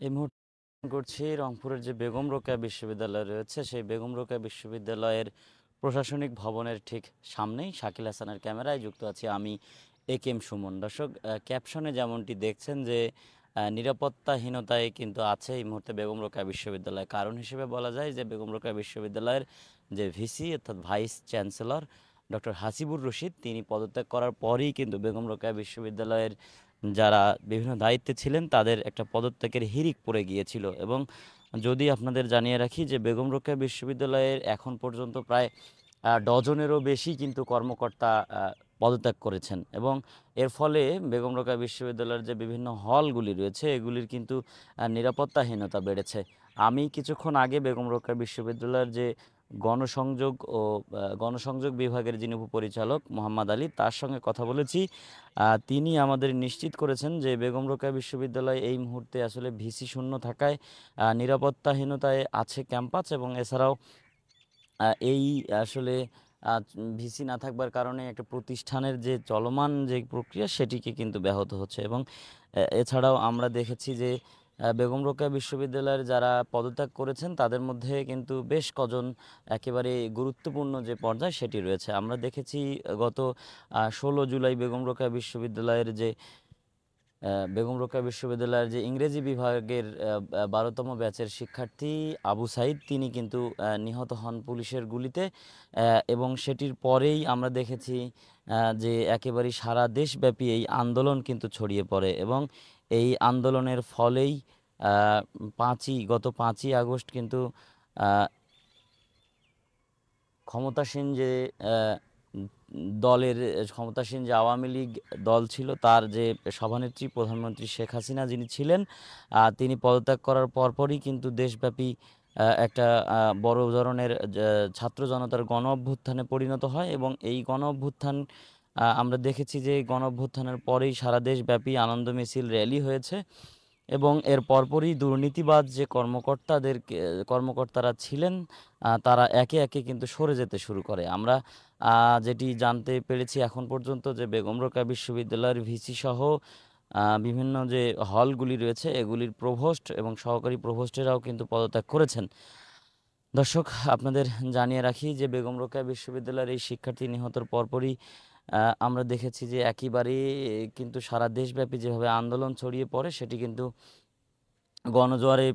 এই মুহূর্তে করছি রংপুরের যে বেগম রোকেয়া বিশ্ববিদ্যালয় রয়েছে সেই বেগম রোকেয়া বিশ্ববিদ্যালয়ের প্রশাসনিক ভবনের ঠিক সামনেই শাকিল হাসানের ক্যামেরায় যুক্ত আছি আমি একেএম সুমন। দর্শক, ক্যাপশনে যেমনটি দেখছেন যে নিরাপত্তাহীনতায় কিন্তু আছে এই মুহূর্তে বেগম রোকেয়া বিশ্ববিদ্যালয়। কারণ হিসেবে বলা যায় যে বেগম রোকেয়া বিশ্ববিদ্যালয়ের যে ভিসি অর্থাৎ vice chancellor doctor Hasibur Rashid তিনি পদত্যাগ করার পরই কিন্তু বেগম রোকেয়া বিশ্ববিদ্যালয়ের যারা বিভিন্ন দায়িত্বে ছিলেন তাদের একটা পদত্যাগের হিড়িক পড়ে গিয়েছিল। এবং যদি আপনাদের জানিয়ে রাখি যে বেগম রোকেয়া বিশ্ববিদ্যালয়ের এখন পর্যন্ত প্রায় ডজনেরও বেশি কিন্তু কর্মকর্তা পদত্যাগ করেছেন। এবং এর ফলে বেগম রোকেয়া বিশ্ববিদ্যালয়ের যে বিভিন্ন হলগুলি রয়েছে এগুলির কিন্তু নিরাপত্তাহীনতা বেড়েছে। আমি কিছুক্ষণ আগে বেগম রোকেয়া বিশ্ববিদ্যালয়ের যে গণসংযোগ ও গণসংযোগ বিভাগের যিনি উপপরিচালক মোহাম্মদ আলী তার সঙ্গে কথা বলেছি। তিনি আমাদের নিশ্চিত করেছেন যে বেগম রোকেয়া বিশ্ববিদ্যালয় এই মুহূর্তে আসলে ভিসি শূন্য থাকায় নিরাপত্তাহীনতায় আছে ক্যাম্পাস। এবং এছাড়াও এই আসলে ভিসি না থাকবার কারণে একটা প্রতিষ্ঠানের যে চলমান যে প্রক্রিয়া সেটিকে কিন্তু ব্যাহত হচ্ছে। এবং এছাড়াও আমরা দেখেছি যে বেগম রোকেয়া বিশ্ববিদ্যালয়ের যারা পদত্যাগ করেছেন তাদের মধ্যে কিন্তু বেশ কজন একেবারে গুরুত্বপূর্ণ যে পর্যায়ে সেটি রয়েছে। আমরা দেখেছি গত 16 জুলাই বেগম রোকেয়া বিশ্ববিদ্যালয়ের যে বেগম রোকেয়া বিশ্ববিদ্যালয়ের যে ইংরেজি বিভাগের 12তম ব্যাচের শিক্ষার্থী আবু সাইদ তিনি কিন্তু নিহত হন পুলিশের গুলিতে। এবং সেটির পরেই আমরা দেখেছি যে একেবারেই সারা দেশব্যাপী এই আন্দোলন কিন্তু ছড়িয়ে পড়ে। এবং এই আন্দোলনের ফলেই গত 5ই আগস্ট কিন্তু ক্ষমতাসীন যে দলের ক্ষমতাসীন যে আওয়ামী লীগ দল ছিল তার যে সভানেত্রী প্রধানমন্ত্রী শেখ হাসিনা যিনি ছিলেন তিনি পদত্যাগ করার পরপরই কিন্তু দেশব্যাপী একটা বড় ধরনের ছাত্র জনতার গণ অভ্যুত্থানে পরিণত হয়। এবং এই গণ অভ্যুত্থান আমরা দেখেছি যে গণ অভ্যুত্থানের পরেই সারা দেশব্যাপী আনন্দ মিছিল র্যালি হয়েছে। এবং এর পরপরই দুর্নীতিবাজ যে কর্মকর্তারা ছিলেন তারা একে একে কিন্তু সরে যেতে শুরু করে। আমরা যেটি জানতে পেরেছি এখন পর্যন্ত যে বেগম রোকেয়া বিশ্ববিদ্যালয়ের ভিসি সহ বিভিন্ন যে হলগুলি রয়েছে এগুলির প্রভোস্ট এবং সহকারী প্রভোস্টেরাও কিন্তু পদত্যাগ করেছেন। দর্শক, আপনাদের জানিয়ে রাখি যে বেগম রোকেয়া বিশ্ববিদ্যালয়ের এই শিক্ষার্থী নিহতর পরপরই আমরা দেখেছি যে একেবারেই কিন্তু সারা দেশব্যাপী যেভাবে আন্দোলন ছড়িয়ে পড়ে সেটি কিন্তু গণজোয়ারে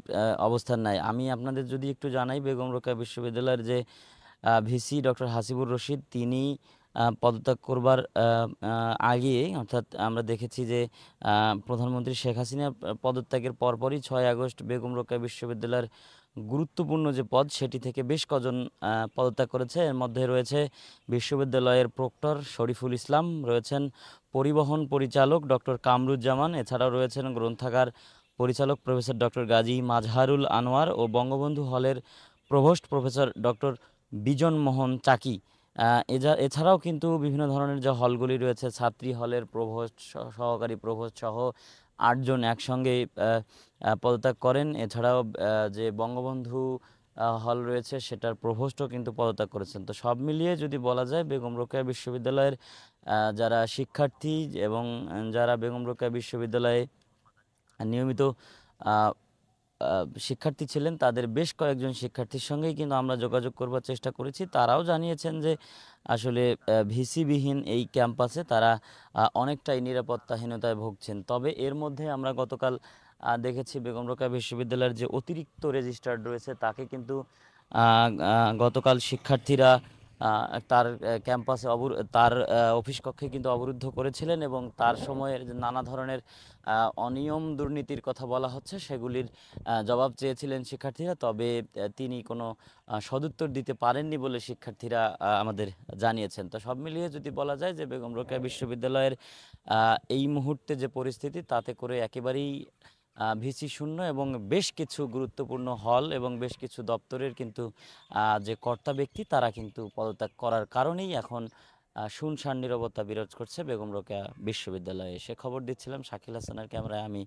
অবস্থান নেয়। আমি আপনাদের যদি একটু জানাই বেগম রোকেয়া বিশ্ববিদ্যালয়ের যে ভিসি ডক্টর হাসিবুর রশিদ তিনি পদত্যাগ করবার আগে অর্থাৎ আমরা দেখেছি যে প্রধানমন্ত্রী শেখ হাসিনা পদত্যাগের পরপরই 6 আগস্ট বেগম রোকেয়া বিশ্ববিদ্যালয়ের গুরুত্বপূর্ণ যে পদ সেটি থেকে বেশ কজন পদত্যাগ করেছে। এর মধ্যে রয়েছে বিশ্ববিদ্যালয়ের প্রক্টর শরীফুল ইসলাম, রয়েছেন পরিবহন পরিচালক ডক্টর কামরুজ্জামান, এছাড়াও রয়েছেন গ্রন্থাগার পরিচালক প্রফেসর ডক্টর গাজী মাজহারুল আনোয়ার ও বঙ্গবন্ধু হলের প্রভোস্ট প্রফেসর ডক্টর বিজন মোহন চাকি। এছাড়াও কিন্তু বিভিন্ন ধরনের যে হলগুলি রয়েছে ছাত্রী হলের প্রভোস্ট সহকারী প্রভোস্ট সহ 8 জন একসঙ্গে পদত্যাগ করেন। এছাড়াও যে বঙ্গবন্ধু হল রয়েছে সেটার প্রভোস্টও কিন্তু পদত্যাগ করেছেন। তো সব মিলিয়ে যদি বলা যায় বেগম রোকেয়া বিশ্ববিদ্যালয়ের যারা শিক্ষার্থী এবং যারা বেগম রোকেয়া বিশ্ববিদ্যালয়ে নিয়মিত আহ, শিক্ষার্থী ছিলেন তাদের বেশ কয়েকজন শিক্ষার্থীর সঙ্গেই কিন্তু আমরা যোগাযোগ করবার চেষ্টা করেছি। তারাও জানিয়েছেন যে আসলে ভিসিবিহীন এই ক্যাম্পাসে তারা অনেকটাই নিরাপত্তাহীনতায় ভুগছেন। তবে এর মধ্যে আমরা গতকাল দেখেছি বেগম রোকেয়া বিশ্ববিদ্যালয়ের যে অতিরিক্ত রেজিস্ট্রার রয়েছে তাকে কিন্তু গতকাল শিক্ষার্থীরা তার ক্যাম্পাসে তার অফিস কক্ষে কিন্তু অবরুদ্ধ করেছিলেন। এবং তার সময়ের যে নানা ধরনের অনিয়ম দুর্নীতির কথা বলা হচ্ছে সেগুলির জবাব চেয়েছিলেন শিক্ষার্থীরা। তবে তিনি কোনো সদুত্তর দিতে পারেননি বলে শিক্ষার্থীরা আমাদের জানিয়েছেন। তো সব মিলিয়ে যদি বলা যায় যে বেগম রোকেয়া বিশ্ববিদ্যালয়ের এই মুহূর্তে যে পরিস্থিতি তাতে করে একেবারেই ভিসি শূন্য এবং বেশ কিছু গুরুত্বপূর্ণ হল এবং বেশ কিছু দপ্তরের কিন্তু যে কর্তা ব্যক্তি তারা কিন্তু পদত্যাগ করার কারণেই এখন শুনশান নীরবতা বিরাজ করছে বেগম রোকেয়া বিশ্ববিদ্যালয়ে। সে খবর দিচ্ছিলাম শাকিল হাসানের ক্যামেরায় আমি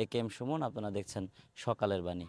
একেএম সুমন। আপনারা দেখছেন সকালের বাণী।